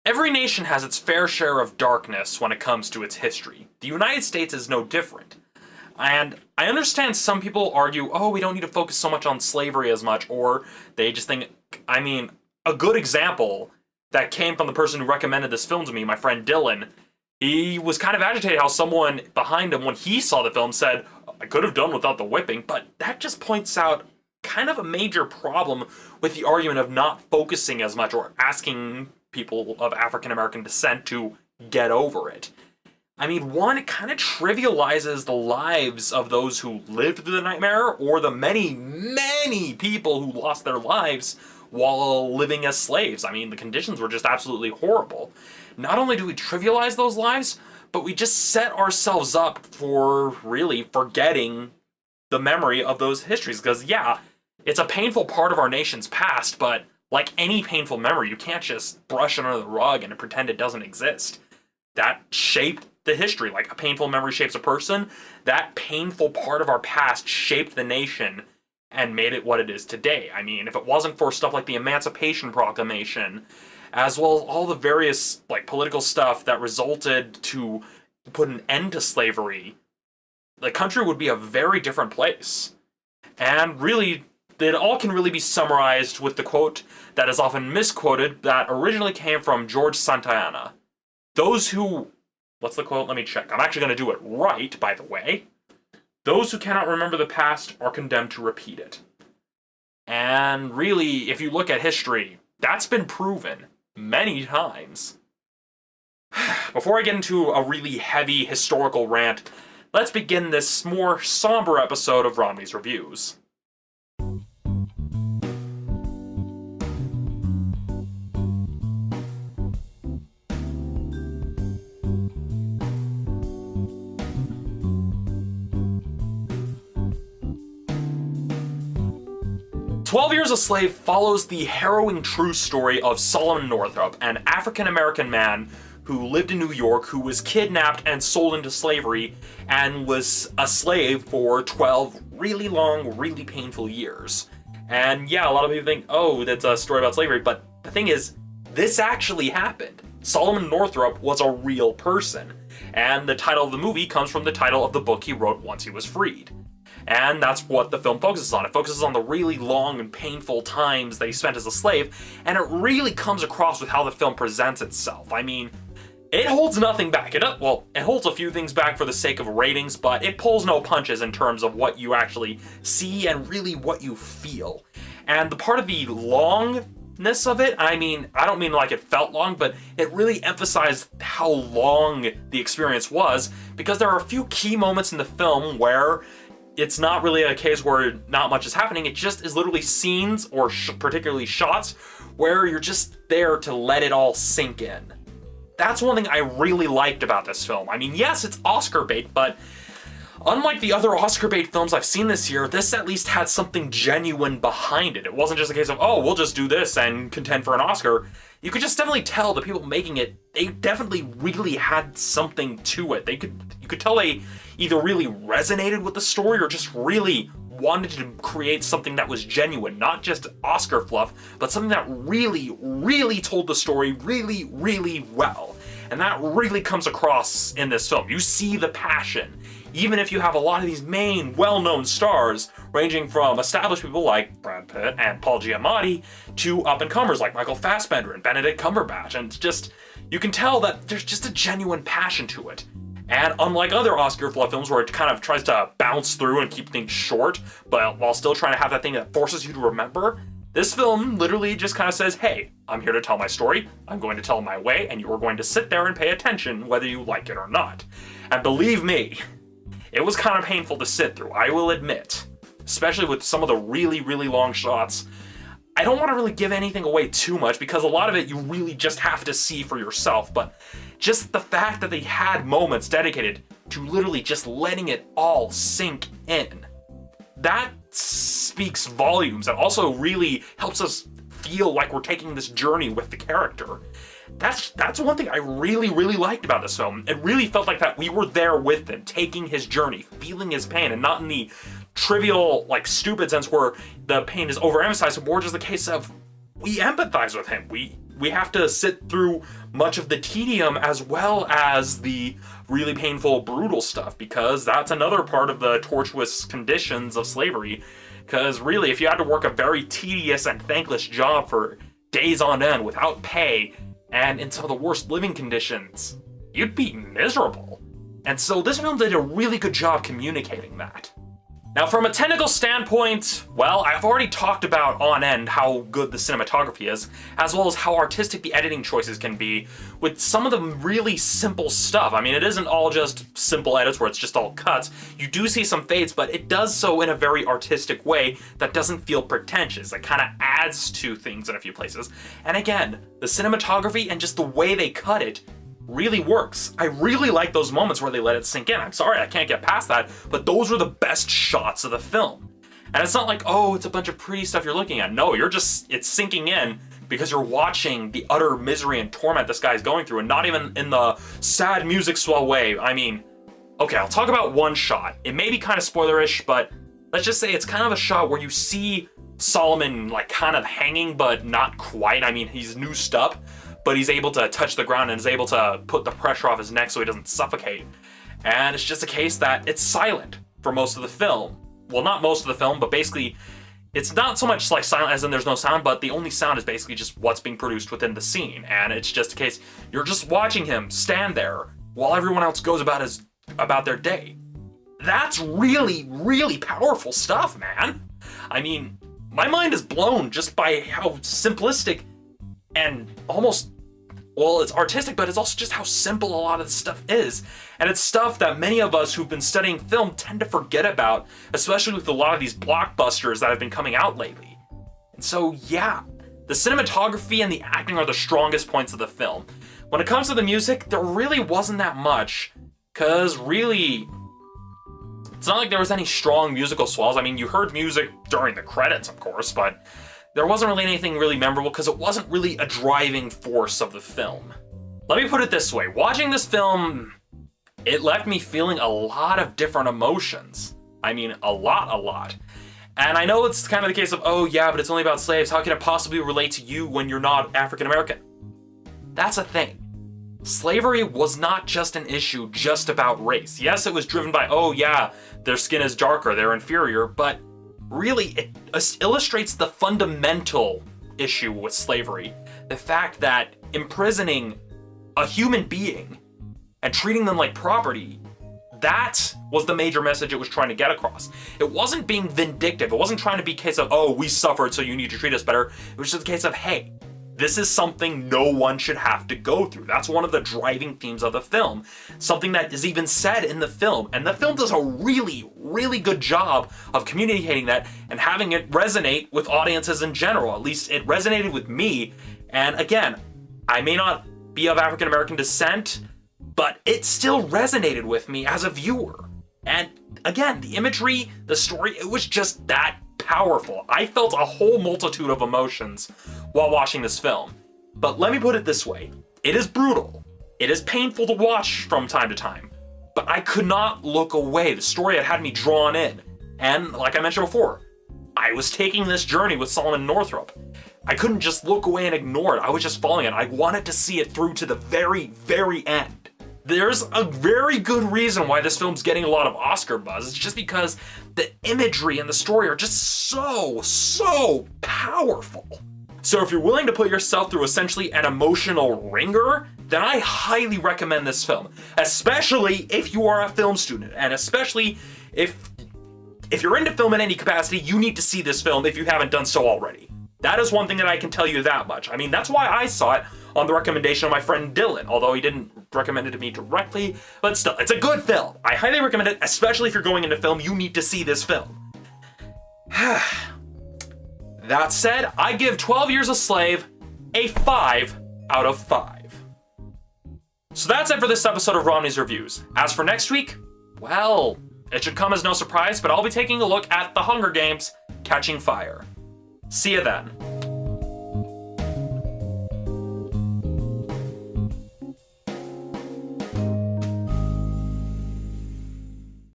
Every nation has its fair share of darkness when it comes to its history. The United States is no different. And I understand some people argue, oh, we don't need to focus so much on slavery as much, or they just think, a good example that came from the person who recommended this film to me, my friend Dylan, he was kind of agitated how someone behind him, when he saw the film, said, I could have done without the whipping, but that just points out kind of a major problem with the argument of not focusing as much or asking people of African American descent to get over it. One, it kind of trivializes the lives of those who lived through the nightmare, or the many, many people who lost their lives while living as slaves. The conditions were just absolutely horrible. Not only do we trivialize those lives, but we just set ourselves up for really forgetting the memory of those histories. Because, yeah, it's a painful part of our nation's past, but like any painful memory, you can't just brush it under the rug and pretend it doesn't exist. That shaped the history. Like a painful memory shapes a person, that painful part of our past shaped the nation and made it what it is today. If it wasn't for stuff like the Emancipation Proclamation, as well as all the various political stuff that resulted to put an end to slavery, the country would be a very different place. And really, it all can really be summarized with the quote that is often misquoted that originally came from George Santayana. Those who... What's the quote? Let me check. I'm actually going to do it right, by the way. Those who cannot remember the past are condemned to repeat it. And really, if you look at history, that's been proven many times. Before I get into a really heavy historical rant, let's begin this more somber episode of Romney's Reviews. 12 Years a Slave follows the harrowing true story of Solomon Northup, an African-American man who lived in New York, who was kidnapped and sold into slavery, and was a slave for 12 really long, really painful years. And yeah, a lot of people think, oh, that's a story about slavery, but the thing is, this actually happened. Solomon Northup was a real person, and the title of the movie comes from the title of the book he wrote once he was freed. And that's what the film focuses on. It focuses on the really long and painful times that he spent as a slave, and it really comes across with how the film presents itself. It holds nothing back. It holds a few things back for the sake of ratings, but it pulls no punches in terms of what you actually see and really what you feel. And the part of the longness of it, I don't mean like it felt long, but it really emphasized how long the experience was, because there are a few key moments in the film where it's not really a case where not much is happening. It just is literally scenes, or particularly shots, where you're just there to let it all sink in. That's one thing I really liked about this film. Yes, it's Oscar bait, but unlike the other Oscar bait films I've seen this year, this at least had something genuine behind it. It wasn't just a case of, oh, we'll just do this and contend for an Oscar. You could just definitely tell the people making it, they definitely really had something to it. You could tell they either really resonated with the story or just really wanted to create something that was genuine, not just Oscar fluff, but something that really, really told the story really, really well. And that really comes across in this film. You see the passion, even if you have a lot of these main, well-known stars, ranging from established people like Brad Pitt and Paul Giamatti to up-and-comers like Michael Fassbender and Benedict Cumberbatch. And you can tell that there's just a genuine passion to it. And unlike other Oscar fluff films where it kind of tries to bounce through and keep things short, but while still trying to have that thing that forces you to remember, this film literally just kind of says, hey, I'm here to tell my story, I'm going to tell it my way, and you're going to sit there and pay attention whether you like it or not. And believe me, it was kind of painful to sit through, I will admit. Especially with some of the really, really long shots. I don't want to really give anything away too much because a lot of it you really just have to see for yourself, but just the fact that they had moments dedicated to literally just letting it all sink in, that speaks volumes and also really helps us feel like we're taking this journey with the character. That's one thing I really, really liked about this film. It really felt like that we were there with him, taking his journey, feeling his pain, and not in the trivial, stupid sense where the pain is overemphasized, but more just the case of we empathize with him. We we have to sit through much of the tedium as well as the really painful, brutal stuff, because that's another part of the tortuous conditions of slavery. Because really, if you had to work a very tedious and thankless job for days on end without pay and in some of the worst living conditions, you'd be miserable. And so this film did a really good job communicating that. Now, from a technical standpoint, well, I've already talked about on end how good the cinematography is, as well as how artistic the editing choices can be, with some of the really simple stuff. I mean, it isn't all just simple edits where it's just all cuts. You do see some fades, but it does so in a very artistic way that doesn't feel pretentious. It kind of adds to things in a few places. And again, the cinematography and just the way they cut it really works. I really like those moments where they let it sink in. I'm sorry, I can't get past that, but those are the best shots of the film. And it's not like, oh, it's a bunch of pretty stuff you're looking at. No, it's sinking in because you're watching the utter misery and torment this guy's going through, and not even in the sad music swell way. I mean, okay, I'll talk about one shot. It may be kind of spoilerish, but let's just say it's kind of a shot where you see Solomon like kind of hanging, but not quite. I mean, he's noosed up, but he's able to touch the ground and is able to put the pressure off his neck so he doesn't suffocate. And it's just a case that it's silent for most of the film. Well, not most of the film, but basically, it's not so much like silent as in there's no sound, but the only sound is basically just what's being produced within the scene. And it's just a case, you're just watching him stand there while everyone else goes about their day. That's really, really powerful stuff, man. I mean, my mind is blown just by how simplistic and almost, well, it's artistic, but it's also just how simple a lot of this stuff is. And it's stuff that many of us who've been studying film tend to forget about, especially with a lot of these blockbusters that have been coming out lately. And so, yeah, the cinematography and the acting are the strongest points of the film. When it comes to the music, there really wasn't that much, because really, it's not like there was any strong musical swells. I mean, you heard music during the credits, of course, but there wasn't really anything really memorable because it wasn't really a driving force of the film. Let me put it this way. Watching this film, it left me feeling a lot of different emotions. I mean, a lot. And I know it's kind of the case of, oh yeah, but it's only about slaves. How can it possibly relate to you when you're not African American? That's a thing. Slavery was not just an issue just about race. Yes, it was driven by, oh yeah, their skin is darker, they're inferior, but really, it illustrates the fundamental issue with slavery. The fact that imprisoning a human being and treating them like property, that was the major message it was trying to get across. It wasn't being vindictive. It wasn't trying to be a case of, oh, we suffered, so you need to treat us better. It was just a case of, hey, this is something no one should have to go through. That's one of the driving themes of the film. Something that is even said in the film. And the film does a really, really good job of communicating that and having it resonate with audiences in general. At least it resonated with me. And again, I may not be of African American descent, but it still resonated with me as a viewer. And again, the imagery, the story, it was just that powerful. I felt a whole multitude of emotions while watching this film. But let me put it this way. It is brutal. It is painful to watch from time to time. But I could not look away. The story had me drawn in. And like I mentioned before, I was taking this journey with Solomon Northup. I couldn't just look away and ignore it. I was just following it. I wanted to see it through to the very, very end. There's a very good reason why this film's getting a lot of Oscar buzz. It's just because the imagery and the story are just so powerful. So if you're willing to put yourself through essentially an emotional ringer, then I highly recommend this film. Especially if you are a film student, and especially if you're into film in any capacity, you need to see this film if you haven't done so already. That is one thing that I can tell you that much. I mean, that's why I saw it on the recommendation of my friend Dylan, although he didn't recommend it to me directly, but still, it's a good film. I highly recommend it, especially if you're going into film, you need to see this film. That said, I give 12 Years a Slave a 5 out of 5. So that's it for this episode of Romney's Reviews. As for next week, well, it should come as no surprise, but I'll be taking a look at The Hunger Games: Catching Fire. See you then.